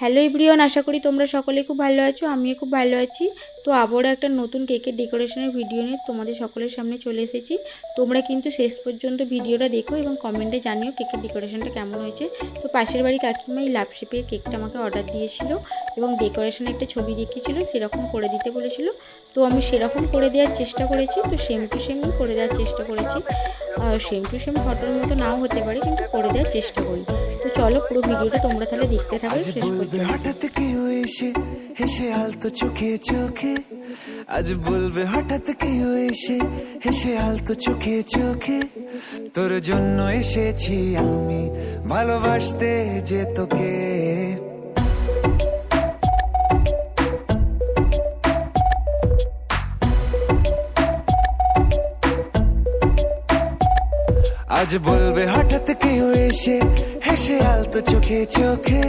Hello everyone, আশা করি তোমরা সকলে খুব ভালো আছো। আমিও খুব ভালো আছি। তো আবারও একটা নতুন কেকের ডেকোরেশনের ভিডিও নিয়ে তোমাদের সকলের সামনে চলে এসেছি। তোমরা কিন্তু শেষ পর্যন্ত ভিডিওটা দেখো এবং কমেন্টে জানিও কেকের ডেকোরেশনটা কেমন হয়েছে। তো পাশের বাড়ি কাকিমা এই লাভ শেপের কেকটা আমাকে অর্ডার দিয়েছিল এবং ডেকোরেশনে একটা ছবি দেখিয়েছিল, সেরকম করে দিতে বলেছিল। তো আমি সেরকম করে দেওয়ার চেষ্টা করেছি। তো সেম টু সেমই করে দেওয়ার চেষ্টা করেছি। সেম টু সেম ফটোর মতো নাও হতে পারে, কিন্তু করে দেওয়ার চেষ্টা করি। তো চলো পুরো ভিডিওটা তোমরা তাহলে দেখতে থাকো শেষ পর্যন্ত। হঠাৎ কেউ এসে হেসে আলতো চোখে চোখে, আজ বলবে হঠাৎ কেউ এসে হেসে আলতো চোখে চোখে, তোর জন্য এসেছি আমি ভালোবাসতে যে তোকে। আজ বলবে হঠাৎ কেউ এসে হেসে আলতো চোখে চোখে,